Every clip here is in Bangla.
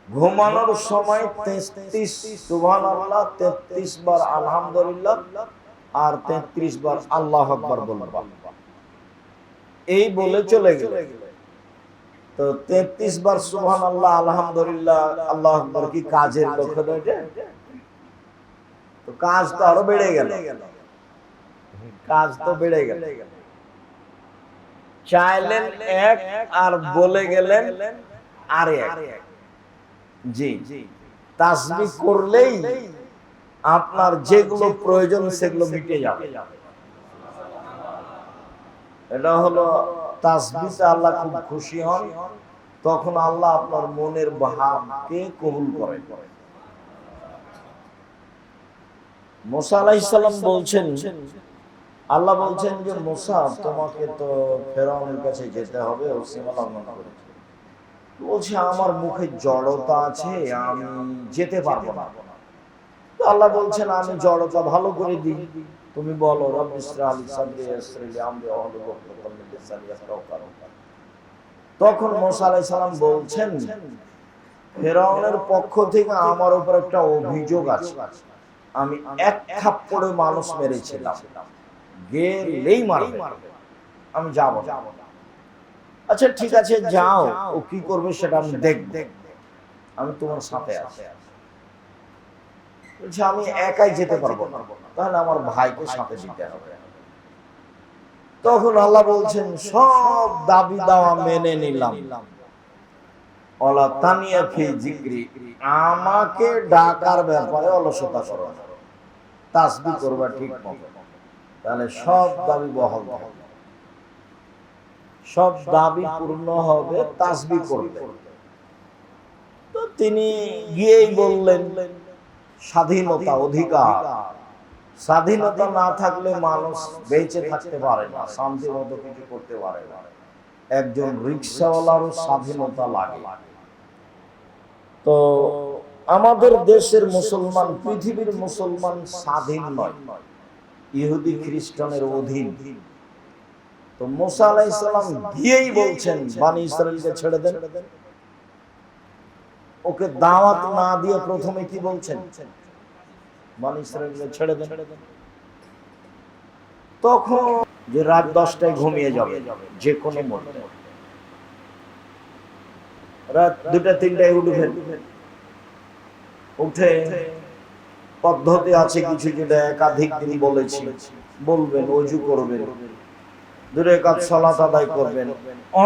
ঘুমানোর সময় 33 সুবহানাল্লাহ, 33 বার আলহামদুলিল্লাহ আর 33 বার আল্লাহু আকবার বলবা, এই বলে চলে গেল। তো 33 বার সুবহানাল্লাহ আলহামদুলিল্লাহ আল্লাহু আকবার কি কাজের লক্ষণ এটা? তো কাজ তো আরো বেড়ে গেল, কাজ তো বেড়ে গেল। চাইলেন এক আর বলে গেলেন আর এক। জি, তাসবিহ করলেই আপনার যেগুলো প্রয়োজন সেগুলো মিটে যাবে। এটা হলো তাসবিহতে আল্লাহ খুব খুশি হন, তখন আল্লাহ আপনার মনের ভাবকে কবুল করেন। মুসা আলাইহিস সালাম বলছেন, আল্লাহ বলছেন যে মুসা তোমাকে তো ফেরাউনের কাছে যেতে হবে, ও সীমা লঙ্ঘন করেছে। বলছে আমার মুখে জড়তা আছে, আমি যেতে পারবো না। তো আল্লাহ বলছেন আমি জড়তা ভালো করে দিই, তুমি বলো রব্বি ইশরাহ লি সাদরি ওয়াইসির লি আমরি ওয়াহলুল উকদাতাম মিন লিসানি ইয়াফকাহু কাওলি। তখন মুসা আলাইহিস সালাম বলছেন ফেরাউনের পক্ষ থেকে আমার উপর একটা অভিযোগ আছে, আমি এক থাপ্পড়ে মানুষ মেরেছিলাম, গেলেই মারবে, আমি যাব না। আচ্ছা ঠিক আছে যাও, ও কি করবে সেটা আমি দেখব, আমি তোমার সাথে আছি। বলছে আমি একাই যেতে পারবো না, তাহলে আমার ভাইকে সাথে দিতে হবে। তখন আল্লাহ বলছেন সব দাবি দাওয়া মেনে নিলাম, ওয়ালা তানিয়া ফি যিকরি, আমাকে ডাকার ব্যাপারে অলসতা করো না, তাসবিহ করবা ঠিক মতো, তাহলে সব দাবি বহাল হবে, সব দাবি পূর্ণ হবে, তাসবিহ করবে। তো তিনি গিয়েই বললেন স্বাধীনতা অধিকার, স্বাধীনতা না থাকলে মানুষ বেঁচে থাকতে পারে না, শান্তি মতো কিছু করতে পারে না। একজন রিকশাওয়ালারও স্বাধীনতা লাগে। তো আমাদের দেশের মুসলমান, পৃথিবীর মুসলমান স্বাধীন নয়, ইহুদি খ্রিস্টানের অধীন। তো মুসা আলাইহিস সালাম গিয়েই বলছেন বনি ইসরাইলকে ছেড়ে দেন। ওকে দাওয়াত না দিয়ে প্রথমে কি বলছেন, বনি ইসরাইলকে ছেড়ে দেন। তখন যে রাত 10টায় ঘুমিয়ে যাবে যে কোনো মুহূর্তে, রাত 2টা-3টায় উঠবেন, উঠে পদ্ধতি আছে কিছু, যেটা একাধিক দিন বলেছি, বলবেন ওযু করবেন, 2 রাকাত সালাত আদায় করবেন,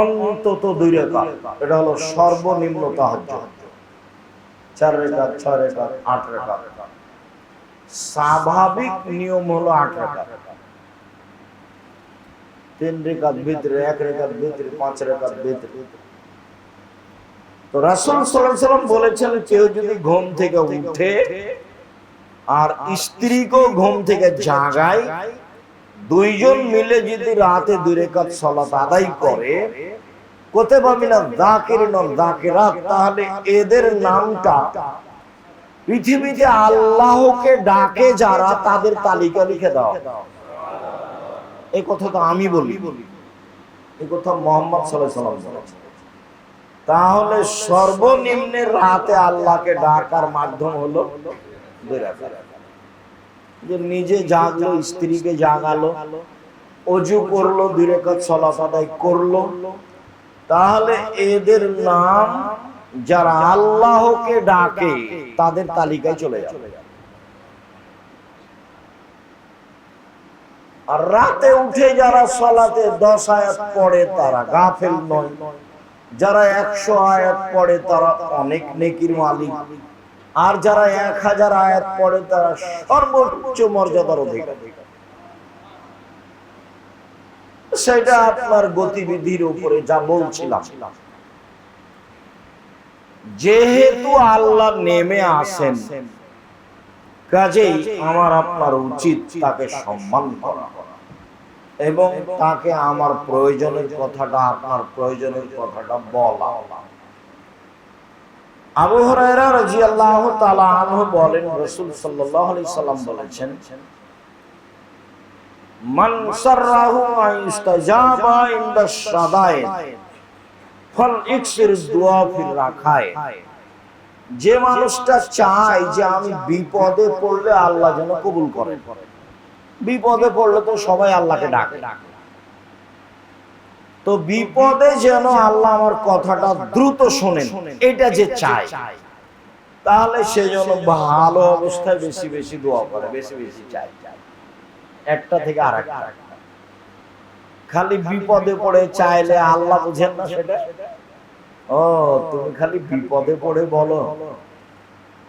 অন্তত 2 রাকাত, এটা হলো সর্বনিম্ন তাহাজ্জুদ। 4 রাকাত, 6 রাকাত, 8 রাকাত, স্বাভাবিক নিয়ম হলো 8 রাকাত। 3 রাকাত ভিতরে, 1 রাকাত ভিতরে, 5 রাকাত ভিতরে। তো রাসূল সাল্লাল্লাহু আলাইহি ওয়াসাল্লাম বলেছেন কেউ যদি ঘুম থেকে উঠে আর স্ত্রীকেও ঘুম থেকে জাগায়, 2 জন মিলে যদি রাতে 2 রাকাত সালাত আদায় করে, কুতিবা মিনাল যাকিরিন ওয়াল যাকিরাত, তাহলে এদের নামটা পৃথিবীতে আল্লাহকে ডাকে যারা, তাদের তালিকা লিখে দাও। এই কথা তো আমি বলি, এই কথা মুহাম্মদ সাল্লাল্লাহু আলাইহি ওয়াসাল্লাম বলেছেন। তাহলে সর্বনিম্নে রাতে আল্লাহকে ডাকার মাধ্যম হলো 2 রাকাত। যে নিজে জাগলো, স্ত্রীকে জাগালো, ওযু করলো, 2 রাকাত সালাত আদায় করলো, তাহলে এদের নাম যারা আল্লাহকে ডাকে তাদের তালিকায় চলে যাবে। আর রাতে উঠে যারা সালাতে 10 আয়াত পড়ে তারা গাফেল নয়, যারা 100 আয়াত পড়ে তারা অনেক নেকির মালিক, আর যারা 1000 আয়াত পড়ে তারা সর্বোচ্চ মর্যাদার অধিকারী। সেটা আপনার গতিবিধির উপরে যা বলছিলাম। যেহেতু আল্লাহ নেমে আসেন, কাজেই আমার আপনার উচিত তাকে সম্মান করা এবং তাকে আমার প্রয়োজনের কথাটা, আপনার প্রয়োজনের কথাটা বলা। আবু হুরায়রা রাদিয়াল্লাহু তাআলা আনহু বলেন, রাসূল সাল্লাল্লাহু আলাইহি সাল্লাম বলেছেন, মান সাররাহু আইস্তাজাবা ইনদাশ, ফাল ইকসির দুআ ফির রাখায়। যে মানুষটা চায় যে আমি বিপদে পড়লে আল্লাহ যেন কবুল করেন, বিপদে পড়লে তো সবাই আল্লাহকে ডাকে, তো বিপদে যেন আল্লাহ আমার কথাটা দ্রুত শোনেন, এটা যে চায়, তাহলে সে যেন ভালো অবস্থায় বেশি বেশি দোয়া করে, বেশি বেশি চায়, একটা থেকে আরেকটা। খালি বিপদে পড়ে চাইলে আল্লাহ বুঝেন না সেটা? ও তুমি খালি বিপদে পড়ে বলো,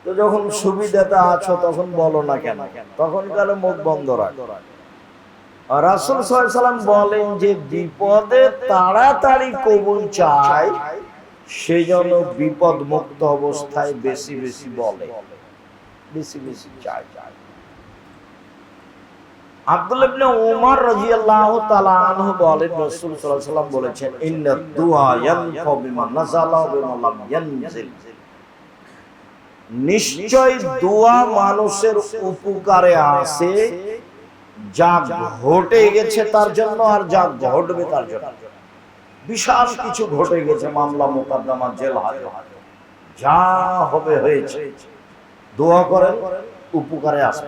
তো যখন সুবিধাতে আছো তখন বলো না কেন? তখন কালে মুখ বন্ধ রাখো। রাসূল সাল্লাল্লাহু আলাইহি ওয়াসাল্লাম বলেন যে বিপদে তাড়াতাড়ি কবুল চায় সেই জন্য বিপদ মুক্ত অবস্থায় বেশি বেশি বলে, বেশি বেশি চায়। আব্দুল্লাহ ইবনে উমর রাদিয়াল্লাহু তাআলা আনহু বলেন, রাসূল সাল্লাল্লাহু আলাইহি ওয়াসাল্লাম বলেছেন, ইন্নাদ দুআ ইয়ানফা বিমা নাযালা ওয়া বিমা লাম ইয়ানজিল, নিশ্চয় দোয়া মানুষের উপকারে আসে যা ঘটে গেছে তার জন্য আর যা ঘটবে তার জন্য। বিশাল কিছু ঘটে গেছে, মামলা মোকদ্দমা, জেল হাজত, যা হবে হয়েছে, দোয়া করেন উপকারে আসে।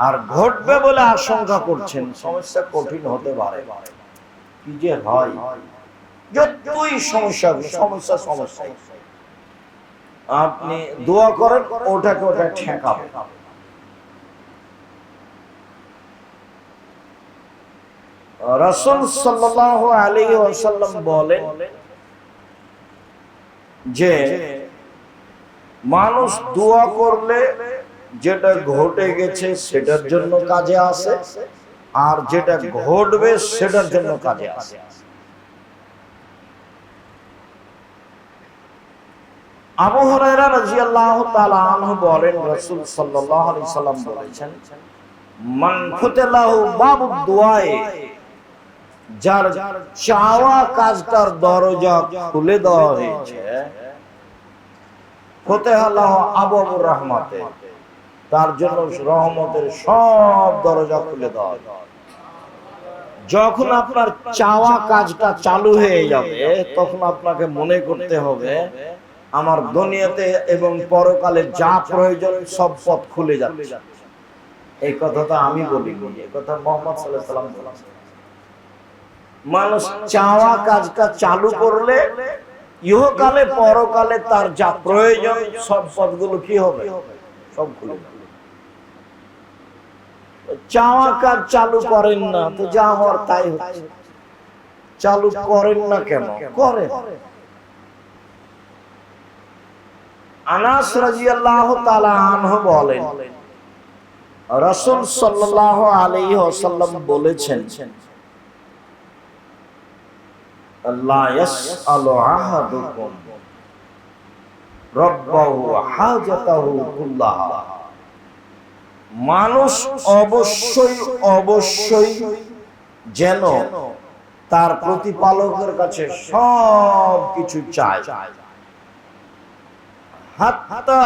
আর ঘটবে বলে আশঙ্কা করছেন, সমস্যা কঠিন হতে পারে, কি যে হয়, যতই সমস্যা সমস্যা সমস্যা আপনি দোয়া করেন ওটাকে ওটা ঠেকাবে। রাসূল সাল্লাল্লাহু আলাইহি ওয়াসাল্লাম বলেন যে মানুষ দোয়া করলে যেটা ঘটে গেছে সেটার জন্য কাজে আসে, আর যেটা ঘটবে সেটার জন্য কাজে আসে। আবু হুরায়রা রাদিয়াল্লাহু তাআলা আনহু বলেন, রাসূল সাল্লাল্লাহু আলাইহি সাল্লাম বলেছেন, মান ফুতিলাহু বাবুদ দুআয়ে, যার চাওয়া কাজটার দরজা খুলে দেওয়া হয়েছে, ফুতিহালাহু আবওয়াবুর রাহমাতে, তার জন্য রহমতের সব দরজা খুলে দেওয়া হবে। যখন আপনার চাওয়া কাজটা চালু হয়ে যাবে তখন আপনাকে মনে করতে হবে আমার দুনিয়াতে এবং পরকালে যা প্রয়োজন সব পথ খুলে যাচ্ছে। এই কথাটা আমি বলিনি, এই কথা মুহাম্মদ সাল্লাল্লাহু আলাইহি ওয়াসাল্লাম বলেছেন। মানুষ চাওয়া কাজটা চালু করলে ইহকালে পরকালে তার যা প্রয়োজন সব পথগুলো কি হবে, সব খুলে যাবে। চাওয়া কাজ চালু করেন না, তো যা হওয়ার তাই হচ্ছে। চালু করেন না কেন? করেন। আনাস রাদিয়াল্লাহু তাআলা আনহু বলেন, রাসূল সাল্লাল্লাহু আলাইহি ওয়াসাল্লাম বলেছেন, লা ইয়াসআলু আহাদুকুম রাব্বাহু হাজাতাহু কুল্লাহা, মানুষ অবশ্যই অবশ্যই যেন তার প্রতিপালকের কাছে সব কিছু চায়, হাত্তা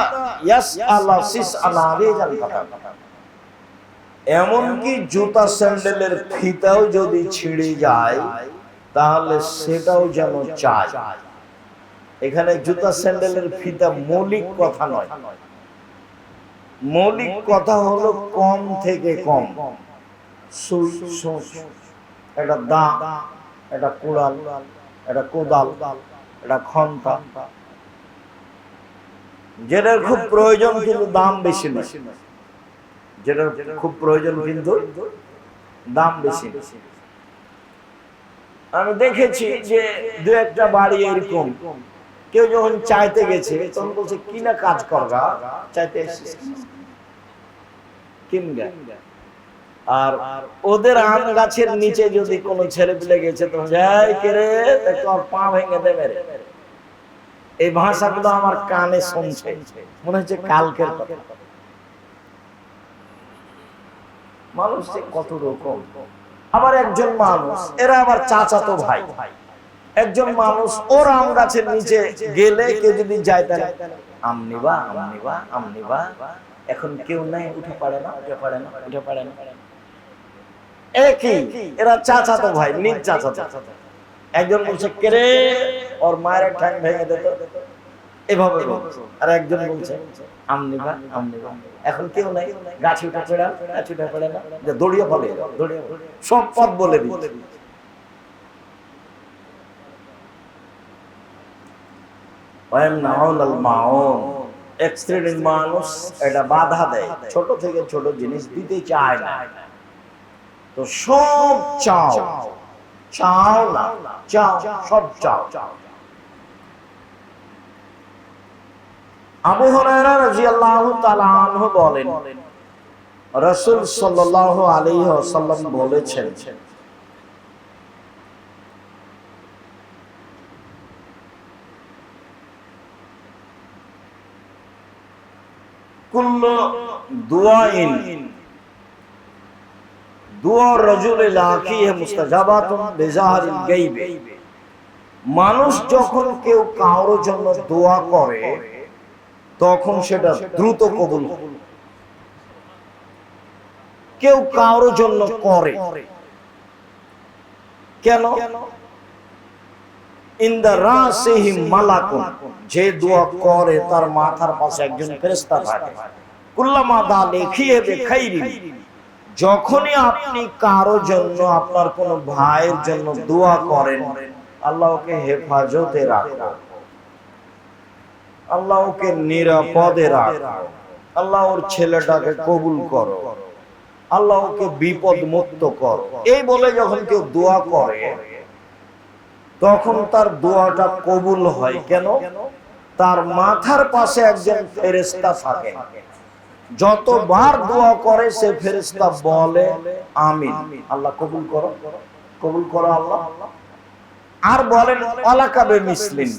ইয়াসআলা সিসআলা রিজাল কাতাম, এমনকি জুতা স্যান্ডেলের ফিতাও যদি ছিঁড়ে যায় তাহলে সেটাও যেন চায়। এখানে জুতা স্যান্ডেলের ফিতা মৌলিক কথা নয়, মৌলিক কথা হলো কম থেকে কম, একটা দা, একটা কুড়াল, একটা কোদাল, একটা খন্তা, যেটার খুব প্রয়োজন কিন্তু দাম বেশি না, যেটার খুব প্রয়োজন কিন্তু দাম বেশি। আমি দেখেছি যে দু একটা বাড়ি এরকম, কেউ যখন চাইতে গেছে তখন বলছে কি না কাজ করবা, চাইতে এসেছিস কিনগা। আর ওদের আম গাছের নিচে যদি কোনো ছেলে পেলে গেছে তখন যাই কে রে তোর পা ভেঙে দেবে রে, এই ভাষাগুলো আমার কানে শুনছে, মনে হচ্ছে কালকের কথা। মানুষ কত রকম। আবার একজন মানুষ, এরা আবার চাচাতো ভাই, একজন মানুষ ওর আম গাছের নিচে গেলে কেউ যদি যায় তাহলে আম নিবা, আম নিবা, আম নিবা, এখন কেউ নাই, উঠে পারে না, উঠে পারে না, উঠে পারে না। একই, এরা চাচাতো ভাই, নিজ চাচাতো। একজন বলছে কে রে ওর মায়ের ঠ্যাং ভেঙে দিত, এভাবে বলছে। আর একজন বলছে আমনি বা আমনি বা। এখন কেউ নাই, গাছে উঠা পড়া, গাছে উঠা পড়ে না, যে দড়িয়ে বলে, দড়িয়ে বলে, সব পথ বলে দিচ্ছে। এক শ্রেণীর মানুষ এটা বাধা দেয়, ছোট থেকে ছোট জিনিস দিতে চায় না। তো সব চাও, চাও না, চাও, সব চাও। আবু হুরায়রা রাদিয়াল্লাহু তাআলা আনহু বলেন, রাসূল সাল্লাল্লাহু আলাইহি ওয়াসাল্লাম বলেছেন, কুল্লু দুআইন দুআ রাজুলি লাকিহি মুস্তাজাবাতুন বিজাহরিল গায়ব। মানুষ যখন কেউ কারোর জন্য দোয়া করে তখন সেটা দ্রুত কবুল হয়। কেউ কারোর জন্য করে কেন? ইনদা রাসিহি মালাকুন, যে দোয়া করে তার মাথার পাশে একজন ফেরেশতা থাকে। কুল্লামা দা লিখিয়ে বিখাইরিন, যখনই আপনি কারোর জন্য, আপনার কোন ভাইয়ের জন্য দোয়া করেন, আল্লাহকে হেফাজতে রাখো, আল্লাহকে নিরাপদে রাখো, আল্লাহর ছেলেটাকে কবুল করো, আল্লাহকে বিপদ মুক্ত করো, এই বলে যখন কেউ দোয়া করে তখন তার দোয়াটা কবুল হয়। কেন? তার মাথার পাশে একজন ফেরেশতা থাকে, যতবার দোয়া করে সে ফেরেশতা বলে আমিন, আল্লাহ কবুল করো, কবুল করো আল্লাহ। আর বলেন আলাকা বিমিসলিন,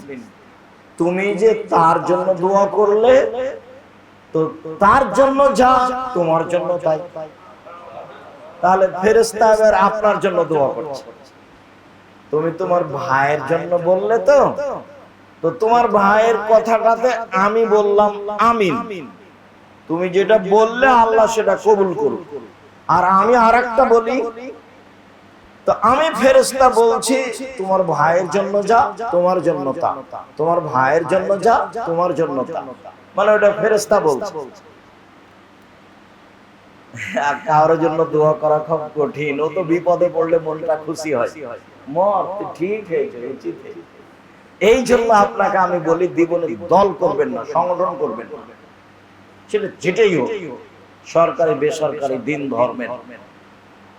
তুমি যে তার জন্য দোয়া করলে তো তার জন্য যা, তোমার জন্য তাই। তাহলে ফেরেশতা এবার আপনার জন্য দোয়া করছে। তুমি তোমার ভাইয়ের জন্য বললে তো তোমার ভাইয়ের কথাটাতে আমি বললাম আমিন, তুমি যেটা বললে আল্লাহ সেটা কবুল করুন। আর আমি আরেকটা বলি, তো আমি ফেরেশতা বলছি তোমার ভাইয়ের জন্য যা, তোমার জন্য তা, তোমার ভাইয়ের জন্য যা, তোমার জন্য তা, মানে ওটা ফেরেশতা বলছে। কারোর জন্য দোয়া করা খুব কঠিন, ও তো বিপদে পড়লে মনটা খুশি হয়, মত ঠিক হয়েছে, উচিত হয়েছে। এই জন্য আপনাকে আমি বলি, জীবনে দল করবেন না, সংগঠন করবেন না, সেটা যেটাই হোক, সরকারি বেসরকারি দিন ধর্মের,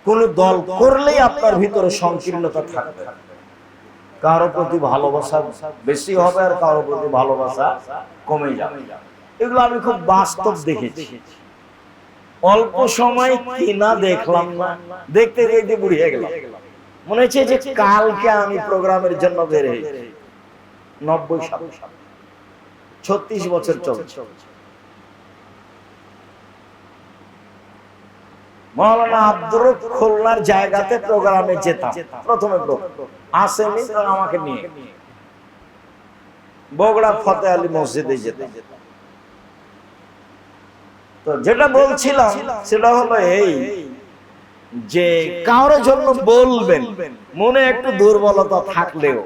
কোন দল করলেই আপনার ভিতরে সংকীর্ণতা থাকবে। কারো প্রতি ভালোবাসা বেশি হবে আর কারো প্রতি ভালোবাসা কমে যাবে। এগুলো আমি খুব বাস্তব দেখেছি। অল্প সময় কিনা দেখলাম না, দেখতে দেখতে বুড়ি হয়ে গেলাম। মনে হচ্ছে যে কালকে আমি প্রোগ্রামের জন্য বের হয়েছি। 90 সাল, 36 বছর চলছে। মাওলানা আব্দুর রব খুলনার জায়গাতে প্রোগ্রামে যেতাম, প্রথমে আসেনি তো আমাকে নিয়ে বগুড়া ফতে আলী মসজিদে যেতাম। তো যেটা বলছিলাম সেটা হলো এই যে কারোর জন্য বলবেন, মনে একটু দুর্বলতা থাকলেও,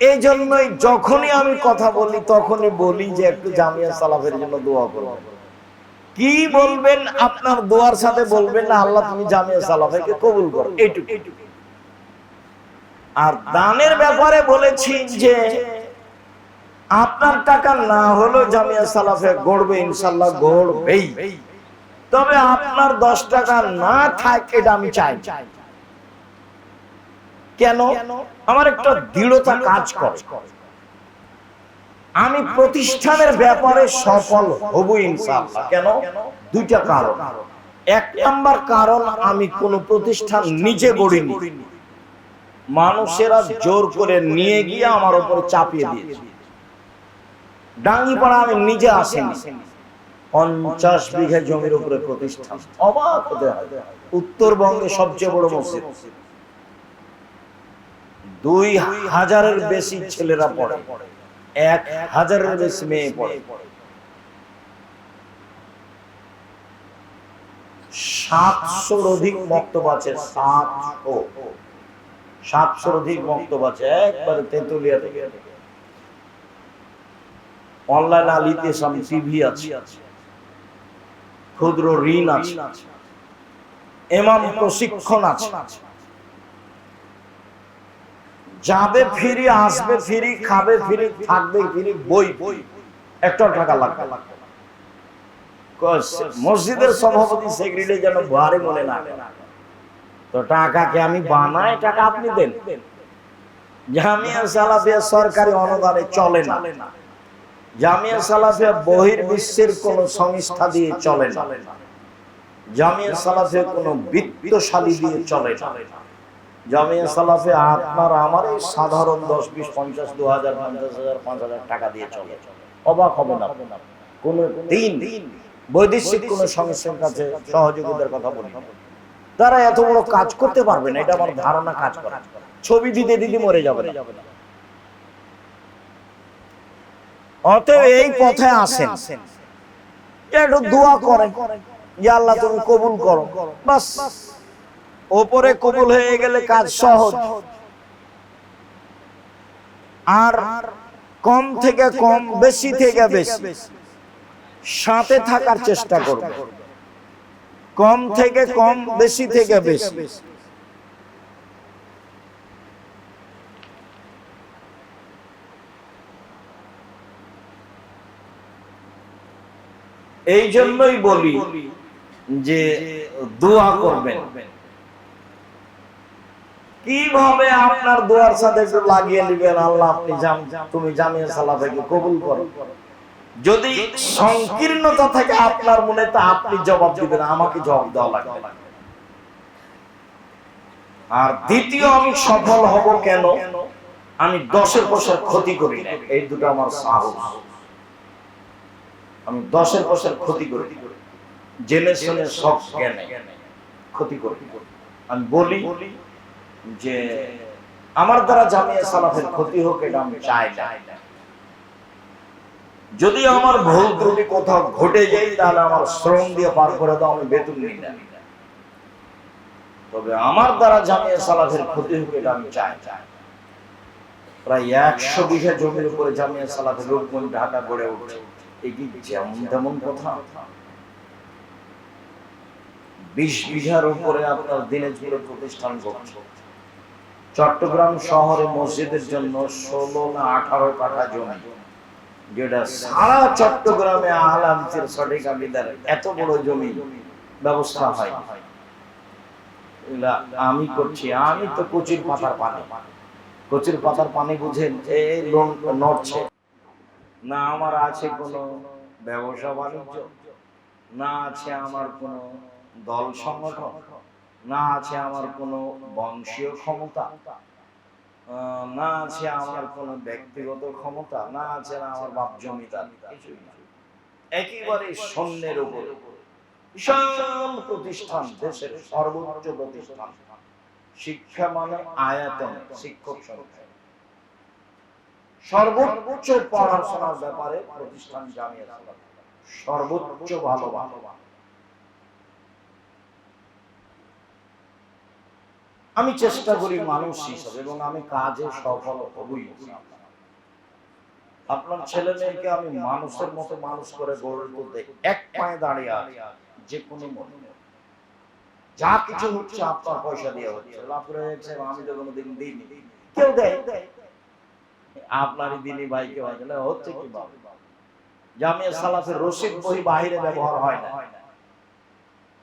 এই জন্যই যখনই আমি কথা বলি তখনই বলি যে একটু জামিয়া সালাফের জন্য দোয়া করবেন। কি বলবেন? আপনার দোয়ার সাথে বলবেন না আল্লাহ তুমি জামিয়া সালাফকে কবুল করো, এইটুকু। আর দানের ব্যাপারে বলেছি যে আপনার টাকা না হলেও জামিয়া সালাফে গড়বে, ইনশাআল্লাহ গড়বেই। তবে আপনার 10 টাকা না থাক, এটা আমি চাই। কেন? আমার একটা দৃঢ়তা কাজ করে, আমি প্রতিষ্ঠানের ব্যাপারে সফল হব ইনশাআল্লাহ। কেন? দুইটা কারণ। এক নাম্বার কারণ, আমি কোন প্রতিষ্ঠান নিজে গড়িনি, মানুষেরা জোর করে নিয়ে গিয়ে আমার উপর চাপিয়ে দিয়েছে। ডাঙ্গিপাড়া আমি নিজে আসিনি, 50 বিঘা জমির উপরে প্রতিষ্ঠান, অবাক হতে হয়। উত্তরবঙ্গে সবচেয়ে বড় মসজিদ, 2000-এর বেশি ছেলেরা পড়ে, 1000-এর বেশি মেয়ে পড়ে, 700-র অধিক মক্তব আছে, 700-র অধিক মক্তব আছে, একবারে তেতুলিয়া থেকে। অনলাইন আলিতে টিভি আছে, ক্ষুদ্র ঋণ আছে, ইমাম প্রশিক্ষণ আছে, যাবে ফিরি, আসবে ফিরি, খাবে ফিরি, থাকবে ফিরি, বই বই, একটা টাকা লাগবে। মসজিদের সভাপতি সেক্রেটারি যেন বারে মনে না, তো টাকাকে আমি বানাই, টাকা আপনি দেন। জামিয়া সালাফিয়া সরকারি অনুদানে চলে না, জামিয়া সালাফিয়া বহির্বিশ্বের কোন সংস্থা দিয়ে চলে না, জামিয়া সালাফিয়া কোন বিত্তশালী দিয়ে চলে না। জামিয়া সালাফিয়া আপনার আমার এই সাধারণ 10, 20, 50, 2000, 50,000, 5,000 টাকা দিয়ে চলে। অবাক হবে না কোন দিন বৈদেশিক কোন সংস্থার কাছে সহযোগিতার কথা বলি, তারা এত বড় কাজ করতে পারবে না, এটা আমার ধারণা কাজ করে। ছবি দিতে দিতে মরে যাবে না। অতএব এই পথে আসেন, একটু দোয়া করেন যে আল্লাহ তুমি কবুল করো, বাস। ওপরে কবুল হয়ে গেলে কাজ সহজ। আর কম থেকে কম, বেশি থেকে বেশি সাথে থাকার চেষ্টা করব, কম থেকে কম, বেশি থেকে বেশি। এই জন্যই বলি যে দোয়া করবেন। কিভাবে আপনার দোয়ার সাথে একটু লাগিয়ে নেবেন, আল্লাহ আপনি তুমি জামিয়া সালাফিয়াকে কবুল করো। যদি সংকীর্ণতা থাকে আপনার মনে, তা আপনি জবাব দিবেন, আমাকে জবাব দেওয়া লাগবে। আর দ্বিতীয়, আমি সফল হব কেন? আমি 10-এর পয়সার ক্ষতি করি না, এই দুটো আমার সাহস। আমি 10-এর পয়সার ক্ষতি করি, জেনে শুনে সব জ্ঞানে ক্ষতি করি। আমি বলি যে আমার দ্বারা জামিয়া সালাফের ক্ষতি হোক, এটা আমি চাই না। যদি আমার ভুল ত্রুটি কোথাও ঘটে যায়, তাহলে আমার শ্রম দিয়ে পার করে দাও, আমি বেতন নিই না। তবে আমার দ্বারা জামিয়া সালাফের ক্ষতি হোক, এটা আমি চাই। প্রায় 100 বিঘা জমির উপরে জামিয়া সালাফের রূপগঞ্জ ঢাকা গড়ে উঠছে, এই কি যেমন তেমন কথা? 20 বিঘার উপরে আপনার দিনাজপুরে প্রতিষ্ঠান করছে। চট্টগ্রাম শহরে মসজিদের জন্য 16 না 18 কাঠা জমি, যেটা সারা চট্টগ্রামে আহলে হাদিসের সঠিক আকীদার এত বড় জমি ব্যবস্থা হয়। আমি করছি, আমি তো কচির পাতার পানি, কচির পাতার পানি বুঝেন, এই লোন নড়ছে না। আমার আছে কোনো ব্যবসা বাণিজ্য, না আছে আমার কোনো দল সংগঠন, না আছে আমার কোনো বংশীয় ক্ষমতা, না আছে আমার কোনো ব্যক্তিগত ক্ষমতা, না আছে আমার বাপ জমিদার, কিছুই না। একেবারে শূন্যের উপর বিশাল প্রতিষ্ঠান, দেশের সর্বোচ্চ প্রতিষ্ঠান। শিক্ষা মানে আয়াতন, শিক্ষক সংখ্যা, সর্বোচ্চ পড়াশোনার ব্যাপারে প্রতিষ্ঠান জামিয়া সালাফ, সর্বোচ্চ ভালো। আমি চেষ্টা করি মানুষ হিসাবে, এবং আমি কাজে সফল হবই। আপনার ছেলে মেয়েকে আমি মানুষের মতো মানুষ করে গড়ে তুলতে এক পায়ে দাঁড়িয়ে আছি। যে কোনো মনে যা কিছু হচ্ছে আপনার পয়সা দিয়ে হচ্ছে, লাভ করে যাচ্ছে, আমি তো কোনোদিন দিইনি, কেউ দেয়, আপনারই দিনই ভাই কেউ হচ্ছে কি ভাবে? জামিয়া সালাফের রশিদ বই বাইরে ব্যবহার হয় না।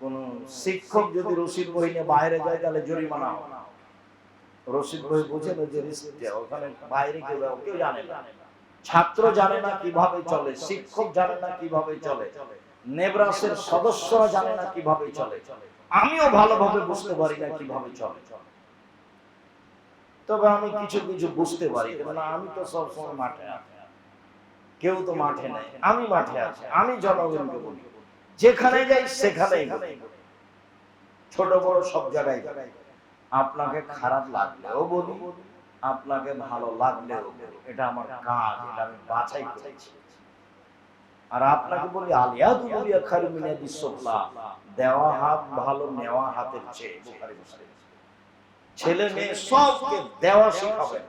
কোন শিক্ষক যদি রশিদ বই নিয়ে বাইরে যায়, তাহলে জরিমানা হয়। রশিদ বই বুঝেন, ওখানে বাইরে কেউ জানে না, ছাত্র জানে না কিভাবে চলে, শিক্ষক জানে না কিভাবে চলে, নেবরাসের সদস্যরা জানে না কিভাবে চলে, আমিও ভালোভাবে বুঝতে পারি না কিভাবে চলে। তবে আমি কিছু কিছু বুঝতে পারি, কারণ আমি তো সবসময় মাঠে আছি, কেউ তো মাঠে নাই, আমি মাঠে আছি। আমি জনগণকে বলি, যেখানে যাই সেখানেই বলি, ছোট বড় সব জায়গায়। আপনাকে খারাপ লাগলেও বলি, আপনাকে ভালো লাগলেও বলি, এটা আমার কাজ, এটা আমি বাছাই করেছি। আর আপনাকে বলি, আলিয়াদু বলিয়া খায়রুম মিন ইয়াদিস সুফলা, দেওয়া হাত ভালো নেওয়া হাতের চেয়ে। বুখারী মুসলিম। ছেলে মেয়ে সবকে দেওয়া শিখাবেন,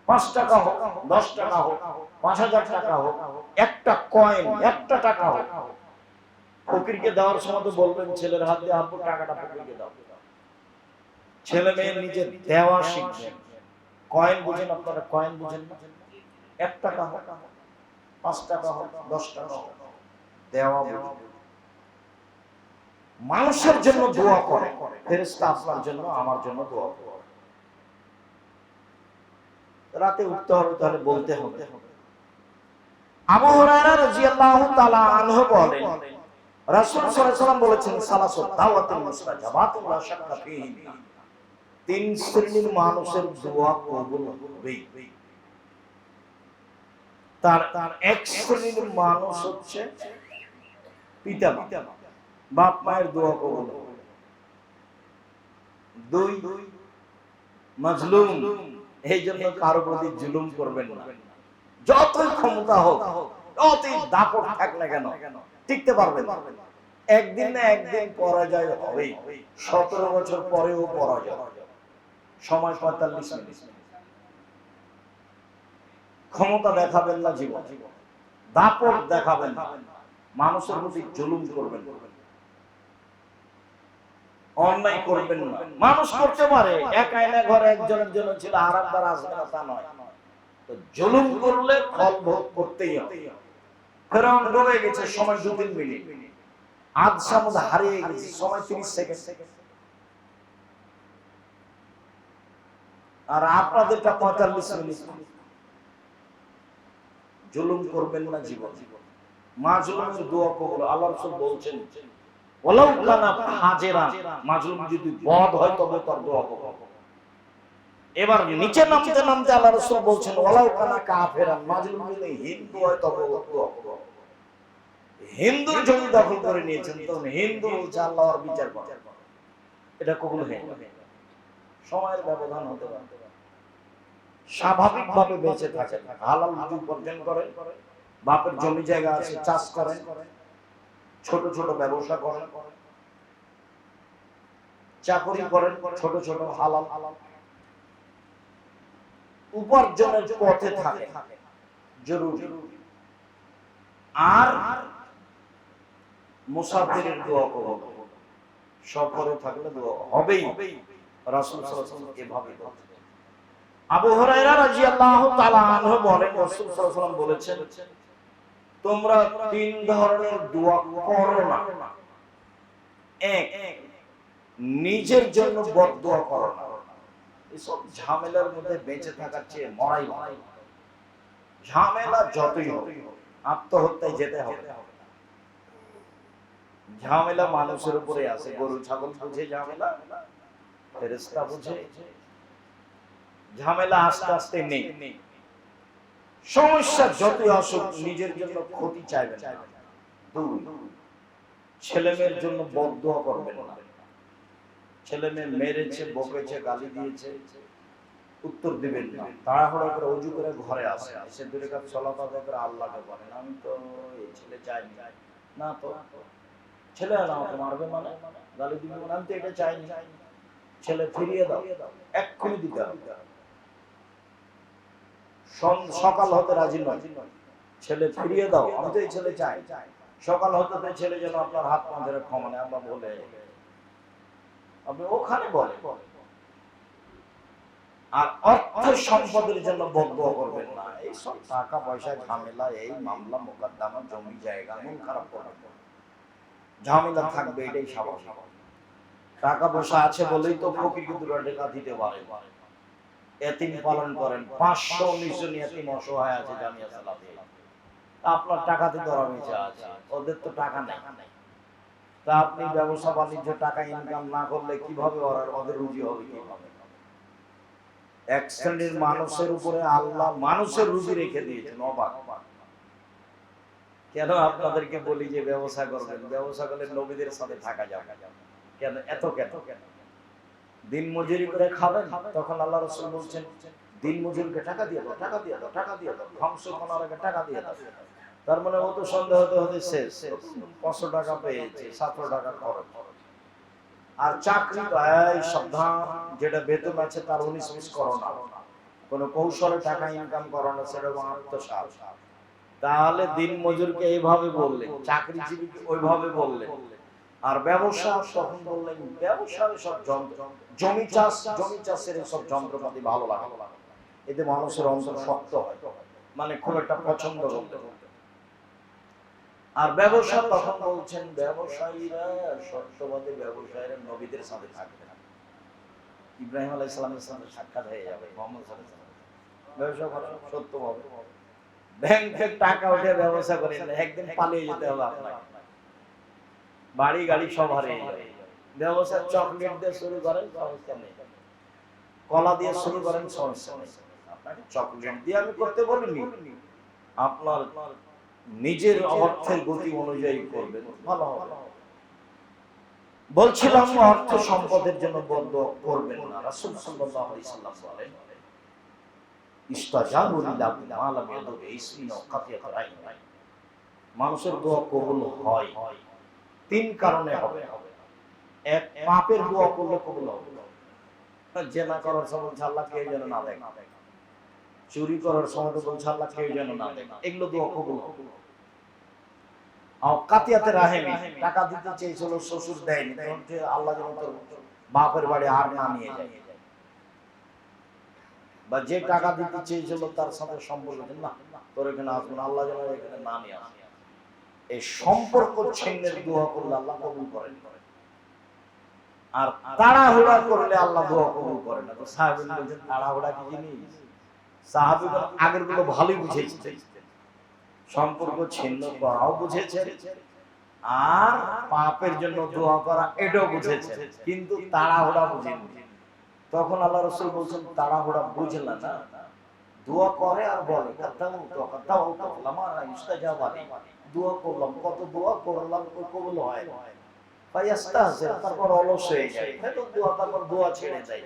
5 টাকা হোক, 10 টাকা হোক, 5000 টাকা হোক, একটা কয়েন, একটা টাকা হোক, ফকিরকে দেওয়ার সময় তো বলবেন ছেলের হাত দিয়ে, আব্বু টাকাটা ফকিরকে দাও। ছেলে মেয়ে নিজে দেওয়া শিখবেন। কয়েন বুঝেন আপনারা? কয়েন বুঝেন না? 1 টাকা হোক, 5 টাকা হোক, 10 টাকা হোক, দেওয়া বুঝবেন। মানুষের জন্য দোয়া করে, ফেরেশতা আপনার জন্য, আমার জন্য দোয়া করে। রাতে উঠতে হবে, তাহলে বলতে হবে। আবু হুরায়রা রাদিয়াল্লাহু তাআলা আনহু বলেন, রাসূল সাল্লাল্লাহু আলাইহি ওয়াসাল্লাম বলেছেন, সালাসুত দাওয়াতুল মুস্তাজাবাতুল লা শাক্কা ফীহি, 3 শ্রেণীর মানুষের দোয়া কবুল হবেই। তার এক শ্রেণীর মানুষ হচ্ছে পিতা, বাপ মায়ের দোয়া কবুল হবে। 2 মাজলুম, এই জন্য কারো প্রতি জুলুম করবেন না। যতই ক্ষমতা হোক, যতই দাপট থাক না কেন, টিকতে পারবেন। একদিন না একদিন পরাজয় হবেই। 17 বছর পরেও পরাজয়। সময় 45 মিনিট। ক্ষমতা দেখাবেন না জীবন, দাপট দেখাবেন না, মানুষের প্রতি জুলুম করবেন, অন্যায় করবেন না। মানুষ করতে পারে, এক আয়না ঘরে একজনের জন্য ছিল, আর একবার আসবে না তা নয়। তো জুলুম করলে ফল ভোগ করতেই হবে। ফেরাউন ডুবে গেছে, সময় 2-3 মিনিট। আদ সামুদ হারিয়ে গেছে, সময় 30 সেকেন্ড। আর আপনাদেরটা 45 মিনিট। জুলুম করবেন না জীবন। মাজলুমের দোয়া কবুল। আল্লাহ রাসূল বলছেন, ওয়ালাউ কানা ফাজিরা, মাজলুম যদি বদ হয় তবে তার দোয়া কবুল। এবার নিচে নামতে নামতে আল্লাহ রাসূল বলছেন, ওয়ালাউ কানা কাফিরা, মাজলুম যদি হিন্দু হয় তবে দোয়া কবুল। হিন্দুর জমি দখল করে নিয়েছেন, তখন হিন্দু বলছে আল্লাহর বিচার করেন, এটা কবুল হয় না। সময়ের ব্যবধান হতে পারে। স্বাভাবিকভাবে বেঁচে থাকেন, হালাল রুজি উপার্জন করেন, বাপের জমি জায়গা আছে, চাষ করেন, ছোট ছোট ব্যবসা করেন, চাকরি করেন, ছোট ছোট হালাল উপার্জনের পথে থাকে জরুরি। আর মুসাফিরের দোয়া কবুল, সফরে থাকলে দোয়া হবেই। রাসূল সাল্লাল্লাহু আলাইহি ওয়াসাল্লাম এভাবে বলেছেন। আবু হুরায়রা রাদিয়াল্লাহু তাআলা আনহু বলেন, রাসূল সাল্লাল্লাহু আলাইহি ওয়াসাল্লাম বলেছেন, তোমরা 3 ধরনের দোয়া করো না। 1, নিজের জন্য বদদোয়া করো না। এসব ঝামেলার মধ্যে বেঁচে থাকার চেয়ে মরাই ভালো। ঝামেলা যতই হোক, আত্মহত্যায় যেতে হবে। ঝামেলা মানুষের উপরে আছে। গরু ছাগল বুঝে ঝামেলা, ফেরেশতা বুঝে। ঝামেলা আস্তে আস্তে নেই। সমস্যা যতই আসুক, নিজের জন্য ক্ষতি চাইবেন না। 2, ছেলে মেয়ের জন্য বদদোয়া করবেন না। ছেলে মেয়ে মেরেছে, বকেছে, গালি দিয়েছে, উত্তর দিবেন না। তাড়াহুড়ো করে ওযু করে ঘরে আসে, এসে 2 রাকাত সালাত আদায় করে আল্লাহকে বলেন, আমি তো এই ছেলে চাইনি না, তো ছেলে আমাকে মারবে মানে, গালি দিবে মানে, আমি তো এটা চাইনি। ছেলে ফিরিয়ে দাও, এক্ষুনি দিতে হবে। সকাল হতে রাজি নয়, ছেলে ফিরিয়ে দাও, আমি তো এই ছেলে চাই। সকাল হতে ছেলে যেন আপনার হাত পা ধরে ক্ষমা নেই, আমরা বলে আপনি ওখানে বলে। আর অর্থ সম্পদের জন্য বদদোয়া করবেন না। এই সব টাকা পয়সা ঝামেলা, এই মামলা মোকদ্দমা, জমি জায়গা, মন খারাপ করবেন, ঝামেলা থাকবে, এটাই স্বাভাবিক। টাকা পয়সা আছে বলেই তো ফকিরকে 2 টাকা দিতে পারে। এতিম পালন করেন, 519 জন এতিম অসহায় আছে জামিয়া সালাতে। আপনার টাকাতে ধরা বেঁচে আছে, ওদের তো টাকা নেই। তা আপনি ব্যবসা বাণিজ্য টাকা ইনকাম না করলে কিভাবে ওদের রুজি হবে? কিভাবে? এক শ্রেণীর মানুষের উপরে আল্লাহ মানুষের রুজি রেখে দিয়েছেন, অবাক। কেন আপনাদেরকে বলি যে ব্যবসা করবেন, ব্যবসা করলে নবীদের সাথে থাকা যাবে কেন? এত কেন? দিন মজুরি করে খাবেন, তখন আল্লাহ রাসূল বলছেন, দিন মজুরকে টাকা দিয়ে দাও, টাকা দিয়ে দাও, টাকা দিয়ে দাও, ধ্বংস করার আগে টাকা দিয়ে দাও। তার মানে ও তো সন্দেহ হতে হতে শেষ। 500 টাকা পেয়েছে, 700 টাকা খরচ। আর চাকরি তো এই সাবধান, যেটা বেতন আছে তার 19 মিস করো না। কোন কৌশলে টাকা ইনকাম করানো, সেটা আত্মসাৎ। তাহলে দিন মজুরকে এইভাবে বললেন, চাকরিজীবীকে ওইভাবে বললেন, আর ব্যবসা তখন বললেন ব্যবসার সব যন্ত্র, জমি চাষের সব যন্ত্রপাতি ভালো লাগে, এতে মানুষের অন্তর শক্ত হয়, মানে খুব একটা পছন্দ করতে। আর ব্যবসা তখন বলছেন ব্যবসায়ীরা সত্যবাদী ব্যবসায়ীরা নবীদের সাথে থাকবে না, ইব্রাহিম আলাইহিস সালামের সাথে সাক্ষাৎ হয়ে যাবে, মুহাম্মদ সাল্লাল্লাহু আলাইহি ওয়াসাল্লাম। ব্যবসা করা সত্যভাবে, ব্যাংকে টাকা উঠে ব্যবসা করেন, একদিন পালিয়ে যেতে হবে আপনাকে, বাড়ি গাড়ি সব হারিয়ে যাবে। ব্যবসা চকলেট দিয়ে শুরু করেন, সমস্যা নেই, কলা দিয়ে শুরু করেন, সমস্যা নেই। আপনাকে চকলেট দিয়ে আমি করতে বলিনি, আপনার নিজের অর্থের গতি অনুযায়ী করবেন, ভালো হবে। বলছিলাম অর্থ সম্পদের জন্য বদদোয়া করবেন না। রাসূল সাল্লাল্লাহু আলাইহি সাল্লাম বলেন ইস্তাজাবু লিল্লাহি মা লাম ইয়াদু বিইসমিন ওয়া কাতিয়াত রাইন। মানুষের দোয়া কবুল হয় তিন কারণে হবে। এক, পাপের দোয়া করলে কবুল হবে, জেনা করার সময় আল্লাহ কেউ যেন না দেখে, চুরি করার সময় বলছে আল্লাহ কেউ যেন না দেখে, এগুলো দোয়া কবুল হবে। আর কাতিয়াতে রাহিমি, টাকা দিতে চেয়েছিল শ্বশুর দেয়নি, তখন আল্লাহ যেন তোর বাপের বাড়ি আর না নিয়ে যায়, বা যে টাকা দিতে চেয়েছিল তার সাথে সম্পর্ক না, তোর এখানে আসবেন, আল্লাহ যেন এখানে না নিয়ে আসে। এই সম্পর্ক ছিন্নের দোয়া করলে আল্লাহ কবুল করেন, আর তাড়াহুড়া করলে আল্লাহ দোয়া কবুল করেন না। তো সাহাবী বলেন তাড়াহুড়া কি জিনিস? সাহাবীগণ আগের গুলো ভালোই বুঝেছে, সম্পর্ক ছিন্ন করাও বুঝেছেন, আর পাপের জন্য দোয়া করা এটাও বুঝেছেন, কিন্তু তাড়াহুড়া বুঝেননি। তখন আল্লাহ রাসূল বলছেন তাড়াহুড়া বুঝলা না, দোয়া করে আর বলে দোয়া করলাম, কত দোয়া করলাম, কবুল হয় তারপর অলস হয়ে যায়, তারপর দোয়া ছেড়ে যায়,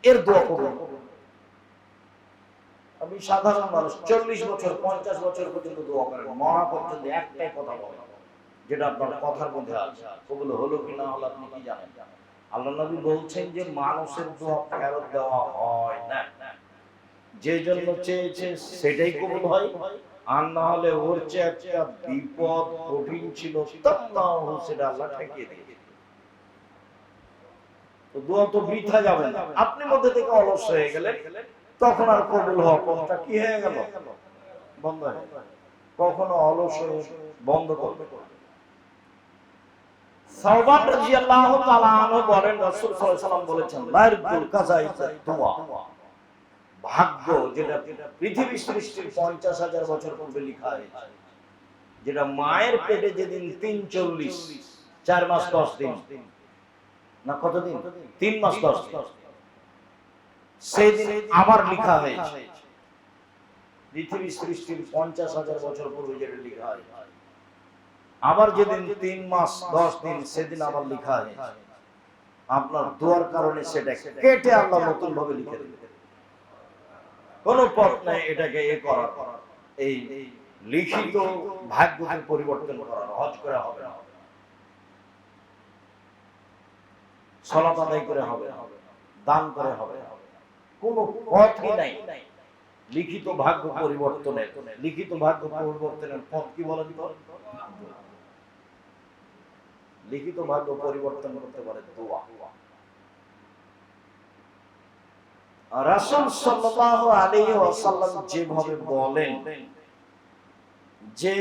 এর দোয়া কবুল। আমি সাধারণ মানুষ 40 বছর 50 বছর পর্যন্ত দোয়া করেন, মরা পর্যন্ত একটাই কথা বলে, যেটা আপনার কথার মধ্যে আছে, কবুল হলো কি না হলো আপনি কি জানেন? আল্লাহ নবী বলছেন যে মানুষের দোয়া ফেরত দেওয়া হয় না, যে জন্য চেয়েছে সেটাই কবুল হয়, আর না হলে ওর চেয়ে একটা বিপদ কঠিন ছিল সেটা আল্লাহ ঠেকিয়ে দিয়েছে। তো দোয়া তো বৃথা যাবে না। আপনি মধ্যে থেকে অলস হয়ে গেলেন, তখন আর কবুল হওয়ার পথটা কি হয়ে গেল? বন্ধ হয়ে গেল। কখনো অলস বন্ধ করবে। সাওবান রাদিয়াল্লাহু তাআলা আনহু বলেন রাসূল সাল্লাল্লাহু আলাইহি ওয়াসাল্লাম বলেছেন লাইরুল কাযাইত দোয়া, ভাগ্য যেটা পৃথিবী সৃষ্টির 50,000 বছর পূর্বে লেখা হয়েছে, যেটা মায়ের পেটে যেদিন 340 4 মাস 10 দিন না কতদিন 3 মাস 10 দিন সেদিন আবার লেখা হয়েছে, পৃথিবী সৃষ্টির 50,000 বছর পূর্বে যেটা লেখা হয়েছে, আবার যেদিন 3 মাস 10 দিন সেদিন আবার লেখা হয়েছে। আপনার দোয়ার কারণে সেটা কেটে আল্লাহ নতুন ভাবে লিখে দিবেন। কোন পথ নাই এটাকে করার, এই লিখিত ভাগ্যকে পরিবর্তন করার। হজ করে হবে না, সালাত আদায় করে হবে, দান করে হবে, কোনো পথই নাই লিখিত ভাগ্য পরিবর্তনের। লিখিত ভাগ্য পরিবর্তনের পথ কি বলেন তো? লিখিত ভাগ্য পরিবর্তন করতে পারে দোয়া। রাসূল সাল্লাল্লাহু আলাইহি ওয়াসাল্লাম যেভাবে বলেন যে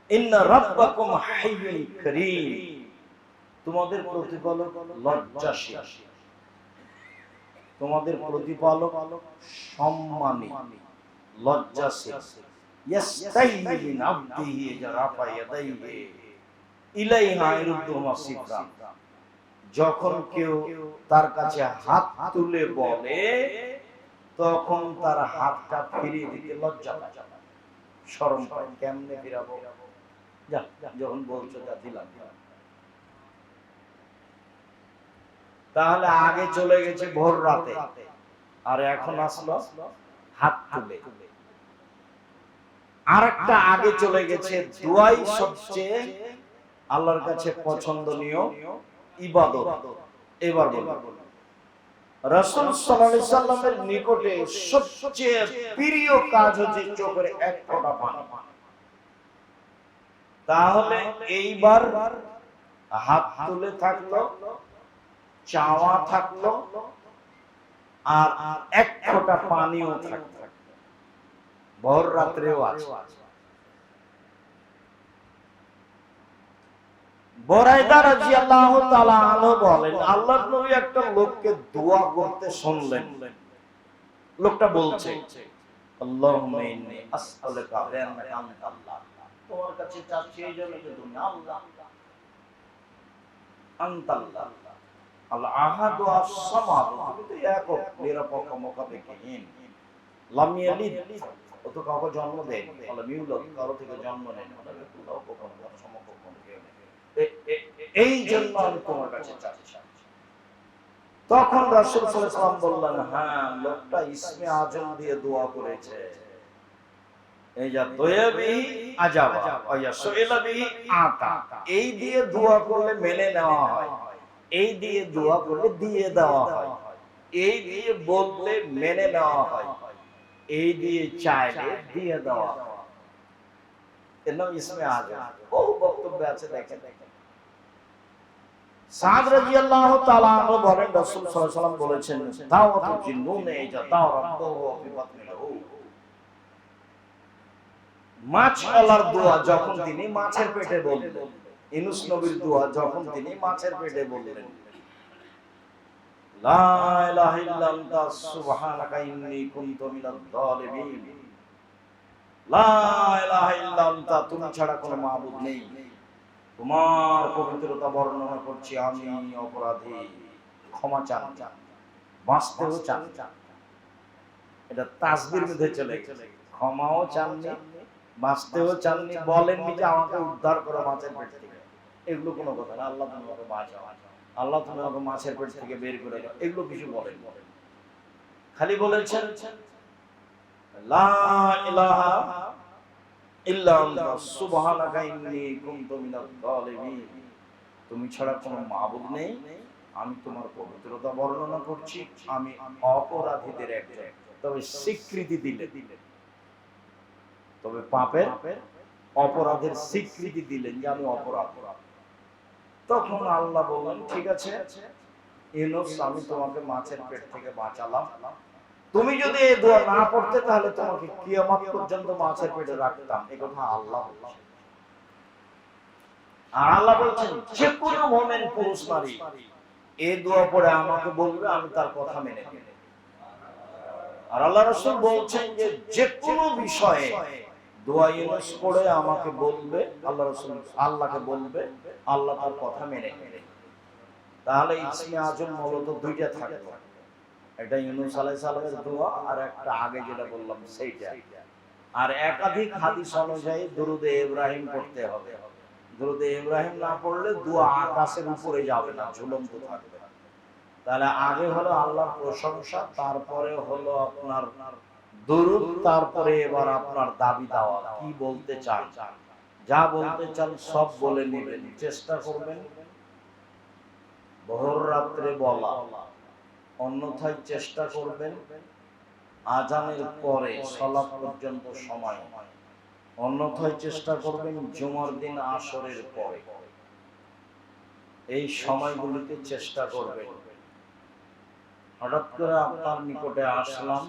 ইন্না রাব্বাকুম হাইয়ুন কারীম, তোমাদের প্রতিপালক লজ্জাশীল, তোমাদের প্রতিপালক সম্মানী লজ্জাশীল। ইয়াস্তাহি মিন আবদিহি রাফা ইয়াদাইহি ইলাইহা ইরুদ্দুমা সিফরা, যখন কেউ তার কাছে হাত তুলে বলে তখন তার হাতটা ফিরিয়ে দিতে লজ্জা পায়, শরম পায়, কেমনে ফিরাবো, যা যখন বলছো যা দিলাম। তাহলে আগে চলে গেছে ভোর রাতে, আর এখন আসলো হাত তুলে। আরেকটা আগে চলে গেছে দোয়াই সবচেয়ে আল্লাহর কাছে পছন্দনীয় ইবাদত। এবার বলুন রাসূল সাল্লাল্লাহু আলাইহি সাল্লামের নিকটে সবচেয়ে প্রিয় কাজ হচ্ছে চোখের এক ফোঁটা পানি। তাহলে এইবার হাত তুলে থাকলো, চাওয়া থাকলো, আর এক ফোঁটা পানিও থাকলো, ভোর রাত্রেও আছে। বুরায়দা রাদিয়াল্লাহু তাআলা আনহু বলেন, আল্লাহর নবী একটা লোককে দোয়া করতে শুনলেন। লোকটা বলছে, আল্লাহুম্মা ইন্নী আসআলুকা বিআন্নাকা আনতাল্লাহ, তোমার কাছে চাচ্ছি এই জন্য যে তুমি আল্লাহ, আনতাল্লাহ আল আহাদু আস-সামাদ, তুমি তো একক নিরপেক্ষ মুখাপেক্ষহীন, লাম ইয়ালিদ, ও তো কাউকে জন্ম দেয়নি, লাম ইউলাদ, কারো থেকে জন্ম নেয়নি, সমকক্ষ কেউ নেই, এই জন্য আমি তোমার কাছে চাচ্ছি। তখন রাসূল সাল্লাল্লাহু আলাইহি ওয়াসাল্লাম বললেন, হ্যাঁ, লোকটা ইসমে আজম দিয়ে দোয়া করেছে, এই যা দয়াবিহি আজাবা ওয়া সুইলা বিহি আতা, এই দিয়ে দোয়া করলে মেনে নেওয়া হয়, এই দিয়ে দোয়া করলে দিয়ে দেওয়া হয়, এই দিয়ে বললে মেনে নেওয়া হয়, এই দিয়ে চাইলে দিয়ে দেওয়া হয়। এর নাম ইসমে আজম। বহু বক্তব্য আছে, দেখেন। সাদ রাদিয়াল্লাহু তাআলা আনহু বলেন, রাসূল সাল্লাল্লাহু আলাইহি ওয়াসাল্লাম বলেছেন, দাওয়াতুল জিন্নুন ইজা দাও রাব্বুহু ফি বাতনিহি, মাছ আল্লাহর দোয়া যখন তিনি মাছের পেটে বললেন, ইউনূস নবীর দোয়া যখন তিনি মাছের পেটে বললেন, লা ইলাহা ইল্লা আনতা সুবহানাকা ইন্নী কুনতু মিনাজ জালিমিন, লা ইলাহা ইল্লা আনতা, তুমি ছাড়া কোনো মাবুদ নেই, তোমার পবিত্রতা বর্ণনা করছি, আমি অপরাধী, ক্ষমা চান, বাঁচতেও চান। এটা তাসবির মধ্যে চলে গেছে, ক্ষমাও চাননি, বাঁচতেও চাননি, বলেননি যে আমাকে উদ্ধার করো মাছের পেট থেকে, এগুলো কোনো কথা না। আল্লাহ তুমি আমাকে বাঁচাও, আল্লাহ তুমি আমাকে মাছের পেট থেকে বের করে দাও, এগুলো কিছু বলেন। খালি বলেছেন লা ইলাহা ইল্লা আনতা সুবহানাকা ইন্নী কুনতু মিনাজ জালিমিন, তুমি ছাড়া কোনো মাবুদ নেই, আমি তোমার পবিত্রতা বর্ণনা করছি, আমি অপরাধীদের একজন। তবে স্বীকৃতি দিলে, তবে পাপের অপরাধের স্বীকৃতি দিলেন যে আমি অপরাধ। তখন আল্লাহ বললেন, ঠিক আছে ইউনূস, আমি তোমাকে মাছের পেট থেকে বাঁচালাম, তুমি যদি এই দোয়া না পড়তে তাহলে তোমাকে কিয়ামত পর্যন্ত মাছের পেটে রাখতাম। এই কথা আল্লাহ বলেছেন। আর আল্লাহ বলছেন, যে কোনো মুমিন পুরুষ নারী এই দোয়া পড়ে আমাকে বলবে, আমি তার কথা মেনে নেব। আর আল্লাহ রাসূল বলছেন যে যে কোনো বিষয়ে দোয়া ইউনূস পড়ে আমাকে বলবে, আল্লাহ রাসূল আল্লাহকে বলবে, আল্লাহ তার কথা মেনে নেবে। তাহলে ইসমে আজম মূলত দুইটা থাকবে, একটা ইউনূস আলাইহিস সালামের দোয়া, আর একটা আগে যেটা বললাম সেইটা। আর একাধিক হাদিস অনুযায়ী দুরুদে ইব্রাহিম পড়তে হবে। দুরুদে ইব্রাহিম না পড়লে দোয়া আকাশের উপরে যাবে না, ঝুলন্ত থাকবে। তাহলে আগে হলো আল্লাহর প্রশংসা, তারপরে হলো আপনার দুরুদ, তারপরে এবার আপনার দাবি দাওয়া, কি বলতে চান, যা বলতে চান সব বলে নেবেন। চেষ্টা করবেন ভোর রাত্রে বলা, অন্যথায় চেষ্টা করবেন আজানের পরে সালাত পর্যন্ত সময়, অন্যথায় চেষ্টা করবেন জুমার দিন আসরের পরে, এই সময়গুলিতে চেষ্টা করবেন। হঠাৎ করে আপনার নিকটে আসলাম,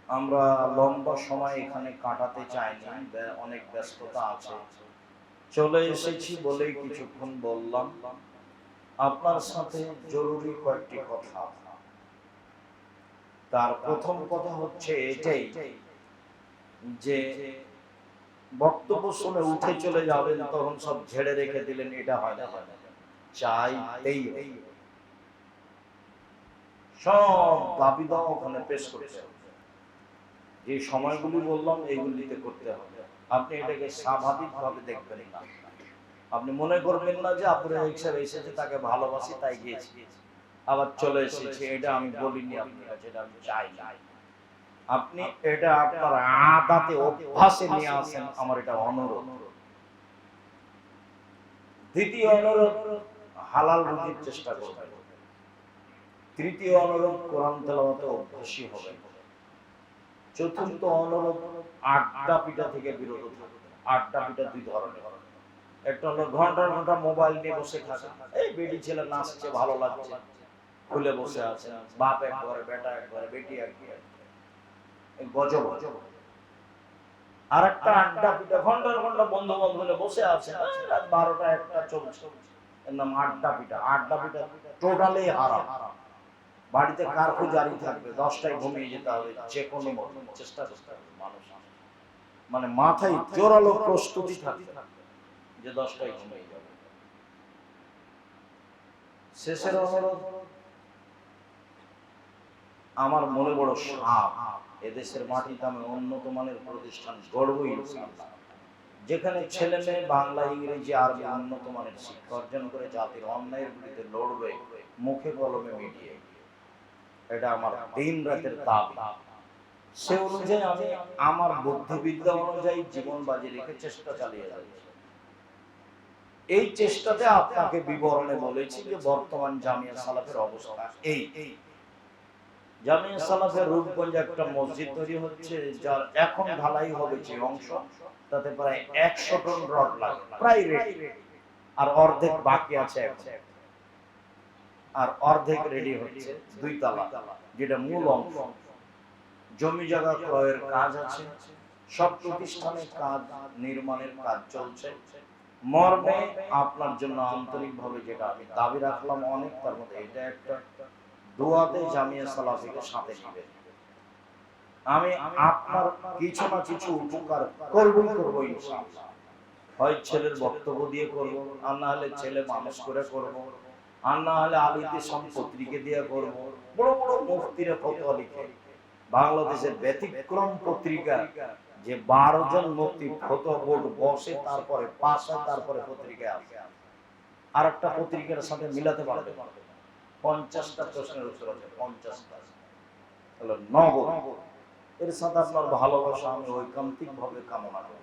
আমরা লম্বা সময় এখানে কাটাতে চাইনি, অনেক ব্যস্ততা আছে, চলে এসেছি বলেই কিছুক্ষণ বললাম। আপনার সাথে জরুরি কয়েকটি কথা। তার প্রথম কথা হচ্ছে এটাই যে বক্তব্য শুনে উঠে চলে যাবেন, তখন সব ঝেড়ে রেখে দিলেন, এটা হয় না। চাইতেই সব দাবি দাওয়া ওখানে পেশ করতে হবে। যে সময়গুলি বললাম এইগুলিতে করতে হবে। আপনি এটাকে স্বাভাবিক ভাবে দেখবেন না। আপনি মনে করবেন না যে আপনার হিসাবে এসেছে, তাকে ভালোবাসি তাই গিয়েছি, আবার চলে এসেছে, এটা আমি বলিনি আপনার কাছে, এটা আমি চাই না। আপনি এটা আপনার আদাতে অভ্যাসে নিয়ে আসেন, আমার এটা অনুরোধ। দ্বিতীয় অনুরোধ, হালাল রুজির চেষ্টা করবেন। তৃতীয় অনুরোধ, কোরআন তেলাওয়াতে অভ্যাসী হবে। চতুর্থ অনুরোধ, আড্ডা পিটা থেকে বিরত থাকবে। আড্ডা পিটা দুই ধরনের। একটা হলো ঘন্টার ঘন্টা মোবাইল নিয়ে বসে থাকা, এই বেটি ছেলে নাচছে ভালো লাগছে খুলে বসে আছে, বাপ এক ঘরে, বেটা এক ঘরে, বেটি এক ঘরে, গজব। আর একটা আড্ডা পিটা, ঘন্টার ঘন্টা বন্ধু বান্ধব বসে আছে, রাত 12টা 1টা চলছে, এর নাম আড্ডা পিটা। আড্ডা পিটা টোটালি হারাম। বাড়িতে কারফিউ জারি থাকবে, 10টায় ঘুমিয়ে যেতে হবে, যে কোনো চেষ্টা করতে হবে। মানুষ মানে মাথায় জোরালো প্রস্তুতি থাকবে যে 10টায় ঘুমিয়ে যাবে। শেষের অনুরোধ, আমার মনে বড় সাপ, এদেশের মাটিতে আমি উন্নত মানের প্রতিষ্ঠান গড়বই ইনশাআল্লাহ, যেখানে ছেলে মেয়ে বাংলা, ইংরেজি, আরবি উন্নত মানের শিক্ষা অর্জন করে জাতির অন্যায়ের বিরুদ্ধে লড়বে মুখে কলমে মিডিয়ে। এটা আমার দিন রাতের দাবি। সে অনুযায়ী আমি আমার বুদ্ধিবিদ্যা অনুযায়ী জীবন বাজি রেখে চেষ্টা চালিয়ে যাচ্ছি। এই চেষ্টাতে আপনাকে বিবরণে বলেছি যে বর্তমান জামিয়া সালাফের অবস্থা এই। জামিয়া সালাফের রূপগঞ্জে একটা মসজিদ তৈরি হচ্ছে, যার এখন ঢালাই হবে যে অংশ, তাতে প্রায় 100 টন রড লাগে, প্রায় রেডি, আর অর্ধেক বাকি আছে এখন, আর অর্ধেক রেডি হচ্ছে 2 তলা, যেটা মূল অংশ। জমি জায়গা ক্রয়ের কাজ আছে, সব প্রতিষ্ঠানের কাজ, নির্মাণের কাজ চলছে। মর্মে আপনার জন্য আন্তরিকভাবে যেটা আমি দাবি রাখলাম অনেক, তার মধ্যে এটা একটা, দোয়াতে জামিয়া সালাফিকে সাথে নেবেন। আমি আপনার কিছু না কিছু উপকার করবই ইনশাআল্লাহ। হয় ছেলের বক্তব্য দিয়ে করব, আর না হলে ছেলে মানুষ করে করব, আর না হলে আলিতে পত্রিকা দিয়ে করব। বড় বড় মুফতিরা ফতোয়া লিখে, বাংলাদেশের ব্যতিক্রম পত্রিকা, যে 12 জন মুফতি ফতোয়া বোর্ড বসে, তারপরে পাস হয়, তারপরে পত্রিকায় আসে। আর একটা পত্রিকার সাথে মিলাতে পারবে 50টা প্রশ্নের উত্তর আছে, 50টা হলো নগদ। এর সাথে আপনার ভালোবাসা আমি ঐকান্তিক ভাবে কামনা করি।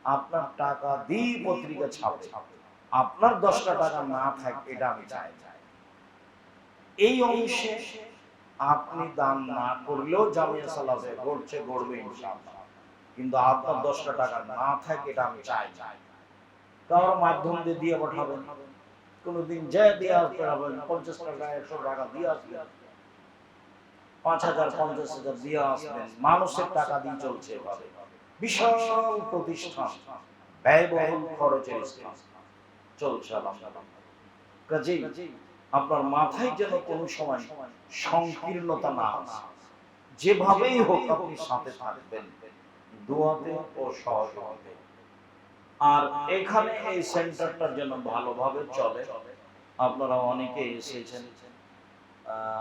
আপনার টাকা দিয়ে পত্রিকা ছাপে, আপনার 10টা টাকা না থাকে, এটা আমি চাই। এই অংশে আপনি দান না করলেও জামিয়া সালাফে গড়বে ইনশাআল্লাহ, কিন্তু আপনার 10টা টাকা না থাকে, এটা আমি চাই। কারোর মাধ্যম দিয়ে পাঠাবেন, কোনদিন যে দিয়ে আসবেন, 50 টাকা 100 টাকা দিয়ে আসবেন, 5000 50,000 দিয়ে আসবেন, মানুষের টাকা দিয়ে চলছে এভাবে। বিশাল প্রতিষ্ঠান, ব্যয়বহুল খরচের স্থান চলছে আলহামদুলিল্লাহ। কাজেই আপনার মাথায় যেন কোনো সময় সংকীর্ণতা না আসে, যেভাবেই হোক আপনি সাথে থাকবেন দোয়াতে ও সহযোগিতাতে। আর এখানে এই সেন্টারটার জন্য ভালোভাবে চলে, আপনারা অনেকে এসেছেন,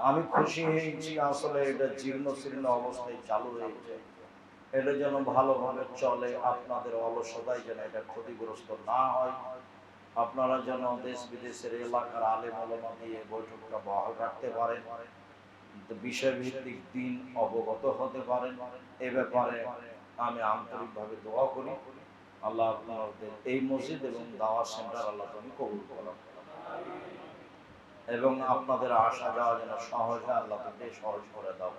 আমি খুশি হয়েছি। আসলে এটা জীর্ণ শীর্ণ অবস্থায় চালু হয়েছে, এটা যেন ভালোভাবে চলে, আপনাদের অলসতায় যেন এটা ক্ষতিগ্রস্ত না হয়। আপনারা যেন দেশ বিদেশের এলাকার আলেম ওলামা দিয়ে বৈঠকটা বহাল রাখতে পারেন, বিষয়ভিত্তিক দিন অবগত হতে পারেন। এ ব্যাপারে আমি আন্তরিকভাবে দোয়া করি। আল্লাহ আপনাদের এই মসজিদ এবং দাওয়াত সেন্টার আল্লাহ তুমি কবুল করুন, এবং আপনাদের আসা যাওয়া যেন সহজে আল্লাহ তুমি সহজ করে দাও।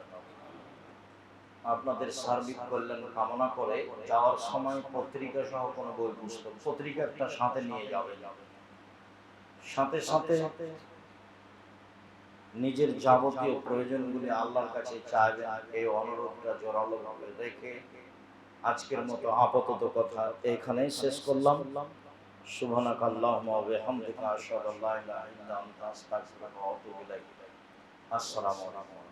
আপনাদের সার্বিক কল্যাণ কামনা করে যাওয়ার সময় পত্রিকা সহ কোনো বই পুস্তক, পত্রিকা একটা সাথে নিয়ে যাবেন। সাথে সাথে নিজের যাবতীয় প্রয়োজনগুলি আল্লাহর কাছে চাইবেন, এই অনুরোধটা জোরালোভাবে রেখে আজকের মতো আপাতত কথা এখানেই শেষ করলাম। সুবহানাকাল্লাহুম্মা ওয়া বিহামদিকা আশহাদু আল্লা ইলাহা ইল্লা আনতা আস্তাগফিরুকা ওয়া আতুবু ইলাইক। আসসালামু আলাইকুম।